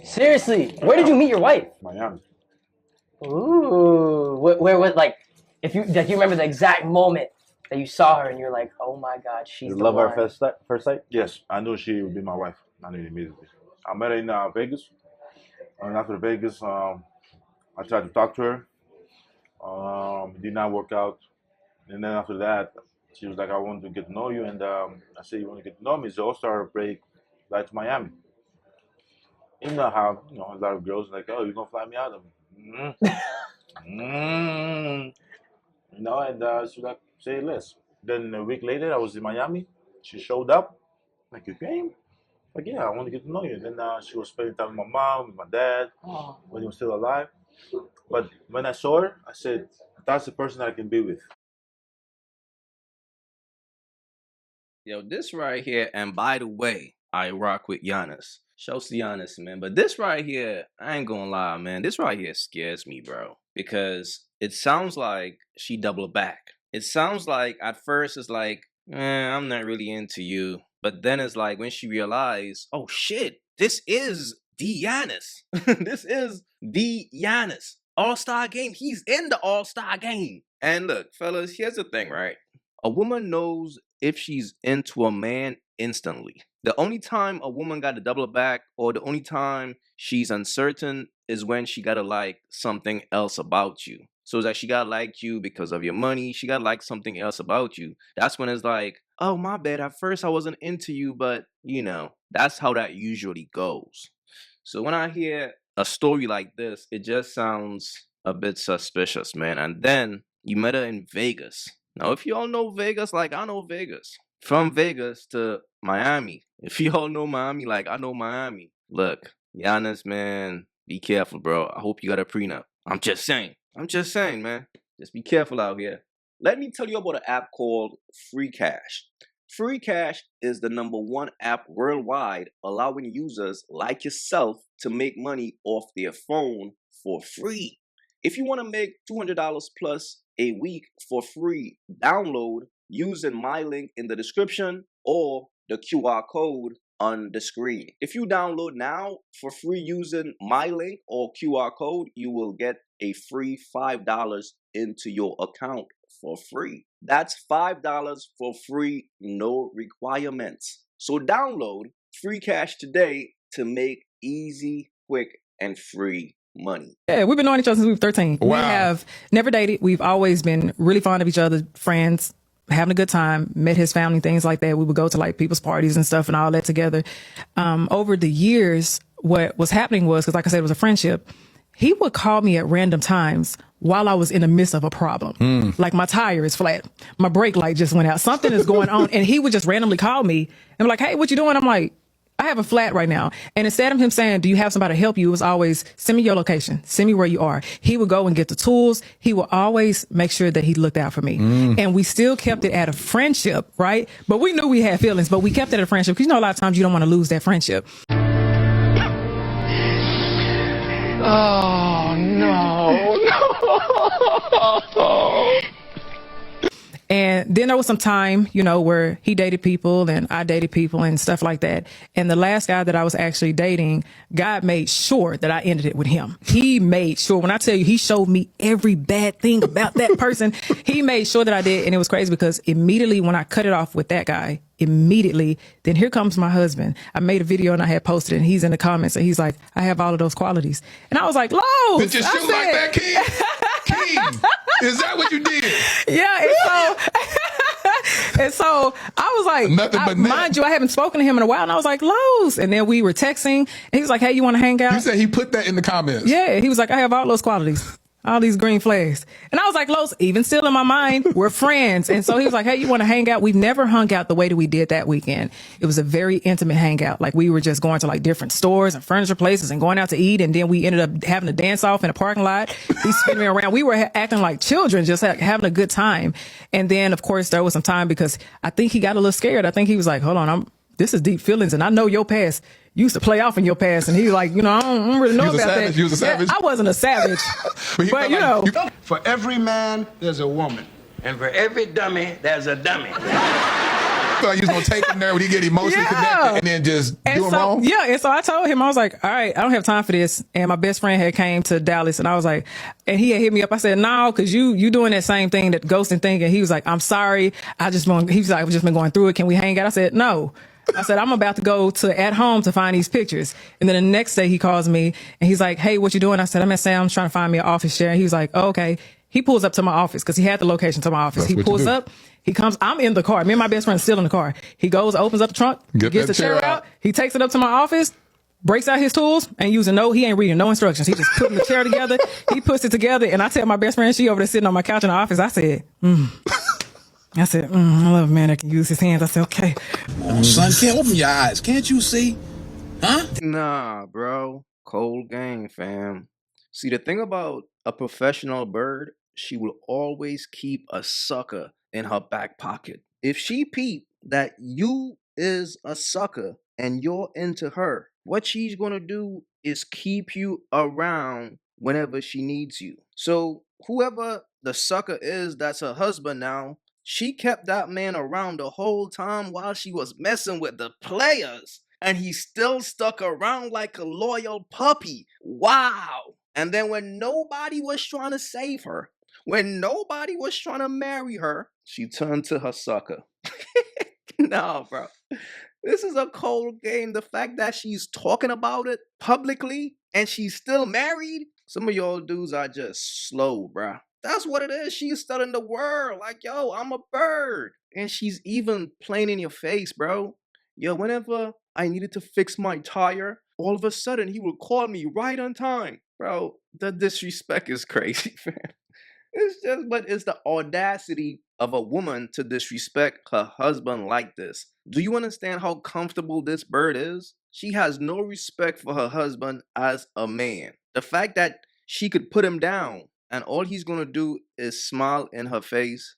Seriously, where did you meet your wife? Miami. Ooh, where was like, if you remember the exact moment that you saw her and you're like, oh my God, she's the Love one. our first sight. Yes, I knew she would be my wife. I knew it immediately. I met her in Vegas. And after Vegas, I tried to talk to her. Did not work out. And then after that, she was like, I want to get to know you. And I said, you want to get to know me? So All Star break, fly to Miami. You know how, a lot of girls like, oh, you're going to fly me out? Mm, mm, and she was like, say less. Then a week later, I was in Miami. She showed up. Like, you came? Like, yeah, I want to get to know you. Then she was spending time with my mom, with my dad, when he was still alive. But when I saw her, I said, that's the person I can be with. Yo, this right here, and by the way, I rock with Giannis. Shouts to Giannis, man. But this right here, I ain't gonna lie, man. This right here scares me, bro. Because it sounds like she doubled back. It sounds like at first it's like, I'm not really into you. But then it's like when she realized, oh shit, this is the Giannis. This is the Giannis. All-Star game. He's in the All-Star game. And look, fellas, here's the thing, right? A woman knows if she's into a man instantly. The only time a woman got to double back, or the only time she's uncertain, is when she gotta like something else about you. So it's like she gotta like you because of your money. She gotta like something else about you. That's when it's like, oh, my bad. At first I wasn't into you, but that's how that usually goes. So when I hear a story like this, it just sounds a bit suspicious, man. And then you met her in Vegas. Now, if you all know Vegas, like I know Vegas. From Vegas to Miami. If you all know Miami, like I know Miami. Look, Giannis, man, be careful, bro. I hope you got a prenup. I'm just saying, man. Just be careful out here. Let me tell you about an app called Free Cash. Free Cash is the #1 app worldwide, allowing users like yourself to make money off their phone for free. If you want to make $200 plus a week for free, download using my link in the description or the QR code on the screen. If you download now for free using my link or QR code, you will get a free $5 into your account for free. That's $5 for free, no requirements. So download Free Cash today to make easy, quick, and free money. Yeah, we've been knowing each other since we were 13. Wow. We have never dated. We've always been really fond of each other, friends, having a good time, met his family, things like that. We would go to like people's parties and stuff and all that together. Over the years, what was happening was, because like I said, it was a friendship, he would call me at random times while I was in the midst of a problem. Like my tire is flat. My brake light just went out. Something is going on. And he would just randomly call me and be like, hey, what you doing? I'm like, I have a flat right now. And instead of him saying, do you have somebody to help you? It was always, send me your location. Send me where you are. He would go and get the tools. He would always make sure that he looked out for me. And we still kept it at a friendship, right? But we knew we had feelings, but we kept it at a friendship. Because a lot of times you don't want to lose that friendship. Oh, no. And then there was some time, where he dated people and I dated people and stuff like that. And the last guy that I was actually dating, God made sure that I ended it with him. He made sure, when I tell you, he showed me every bad thing about that person. He made sure that I did. And it was crazy because immediately when I cut it off with that guy, then here comes my husband. I made a video and I had posted it, and he's in the comments and he's like, I have all of those qualities. And I was like, Lowe's. Did you shoot like that, King? King, is that what you did? Yeah. And so I was like, Nothing but net. mind you, I haven't spoken to him in a while. And I was like, Lowe's. And then we were texting and he was like, hey, you want to hang out? You said he put that in the comments. Yeah. He was like, I have all those qualities. All these green flags. And I was like, Los, even still in my mind, we're friends. And so he was like, hey, you want to hang out? We've never hung out the way that we did that weekend. It was a very intimate hangout. Like we were just going to like different stores and furniture places and going out to eat. And then we ended up having a dance off in a parking lot. He spinning me around. We were acting like children, just having a good time. And then of course there was some time because I think he got a little scared. I think he was like, hold on, this is deep feelings. And I know your past. You used to play off in your past. And he was like, I don't really know about that. You was a savage? Yeah, I wasn't a savage. but For every man, there's a woman. And for every dummy, there's a dummy. thought you was gonna take him there when he get emotionally connected and then just do him wrong. Yeah, and so I told him, I was like, all right, I don't have time for this. And my best friend had came to Dallas, and I was like, and he had hit me up. I said, no, because you doing that same thing, that ghosting thing. And he was like, I'm sorry. He was like, I've just been going through it. Can we hang out? I said, no. I said, I'm about to go to at home to find these pictures. And then the next day he calls me and he's like, hey, what you doing? I said, I'm at Sam's trying to find me an office chair. And he was like, oh, okay. He pulls up to my office because he had the location to my office. That's He pulls up. He comes. I'm in the car. Me and my best friend still in the car. He goes, opens up the trunk, gets the chair out. He takes it up to my office, breaks out his tools, and he ain't reading no instructions. He just putting the chair together. He puts it together. And I tell my best friend, she over there sitting on my couch in the office. I said, I love a man that can use his hands. I said, okay. Son, can't open your eyes. Can't you see? Huh? Nah, bro. Cold game, fam. See, the thing about a professional bird, she will always keep a sucker in her back pocket. If she peep that you is a sucker and you're into her, what she's gonna do is keep you around whenever she needs you. So whoever the sucker is that's her husband now, she kept that man around the whole time while she was messing with the players. And he still stuck around like a loyal puppy. Wow. And then when nobody was trying to save her, when nobody was trying to marry her, she turned to her sucker. No, bro. This is a cold game. The fact that she's talking about it publicly and she's still married, some of y'all dudes are just slow, bro. That's what it is. She's telling the world, like, yo, I'm a bird. And she's even playing in your face, bro. Yo, whenever I needed to fix my tire, all of a sudden he would call me right on time. Bro, the disrespect is crazy, man. But it's the audacity of a woman to disrespect her husband like this. Do you understand how comfortable this bird is? She has no respect for her husband as a man. The fact that she could put him down and all he's gonna do is smile in her face,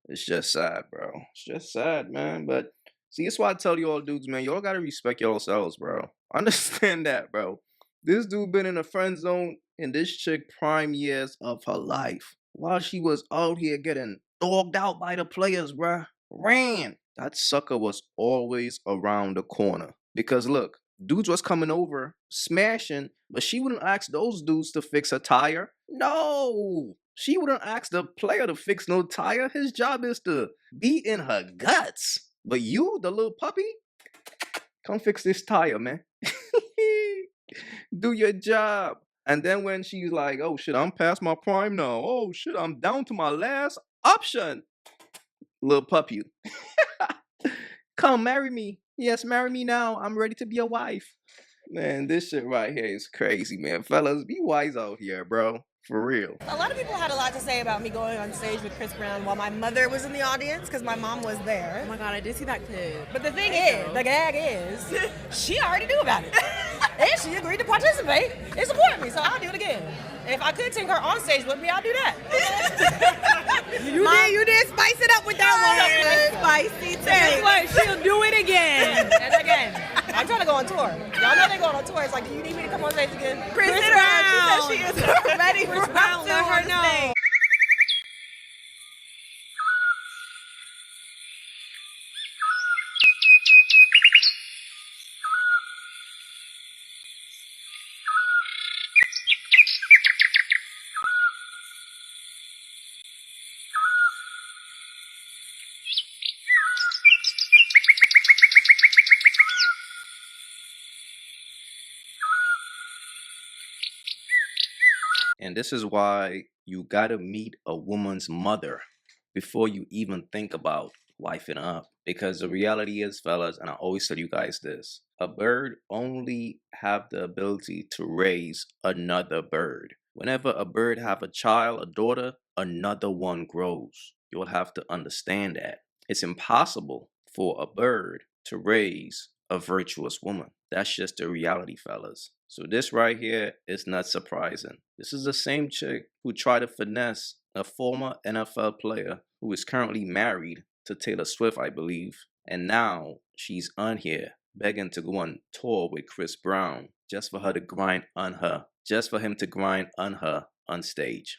it's just sad, bro. It's just sad, man. But see, it's why I tell y'all dudes, man, y'all gotta respect yourselves, bro. Understand that, bro. This dude been in a friend zone in this chick prime years of her life. While she was out here getting dogged out by the players, bruh. Ran. That sucker was always around the corner. Because look, dudes was coming over, smashing, but she wouldn't ask those dudes to fix a tire. No. She wouldn't ask the player to fix no tire. His job is to be in her guts. But you, the little puppy, come fix this tire, man. Do your job. And then when she's like, oh shit, I'm past my prime now. Oh shit, I'm down to my last option. Little puppy. Come marry me. Yes, marry me now. I'm ready to be a wife. Man, this shit right here is crazy, man. Fellas, be wise out here, bro. For real. A lot of people had a lot to say about me going on stage with Chris Brown while my mother was in the audience because my mom was there. Oh my God, I did see that clip. But the thing is, the gag is, she already knew about it. And she agreed to participate and support me, so I'll do it again. If I could take her on stage with me, I'll do that. You did spice it up with that one. Spicy taste. What? She'll do it again. And again. I'm trying to go on tour. Y'all know they going on tour. It's like, do you need me to come on stage again? Chris Brown. She said she is ready for Brown. Let her know. And this is why you gotta meet a woman's mother before you even think about wifing up. Because the reality is, fellas, and I always tell you guys this, a bird only have the ability to raise another bird. Whenever a bird have a child, a daughter, another one grows. You'll have to understand that. It's impossible for a bird to raise a virtuous woman. That's just the reality, fellas. So this right here is not surprising. This is the same chick who tried to finesse a former NFL player who is currently married to Taylor Swift, I believe. And now she's on here begging to go on tour with Chris Brown just for her to grind on her, just for him to grind on her on stage.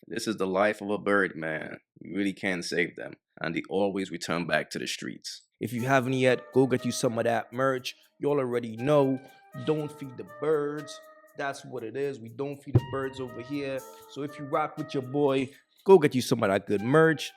This is the life of a bird, man. You really can't save them. and they always return back to the streets. If you haven't yet, go get you some of that merch. Y'all already know, don't feed the birds. That's what it is. We don't feed the birds over here. So if you rock with your boy, go get you some of that good merch.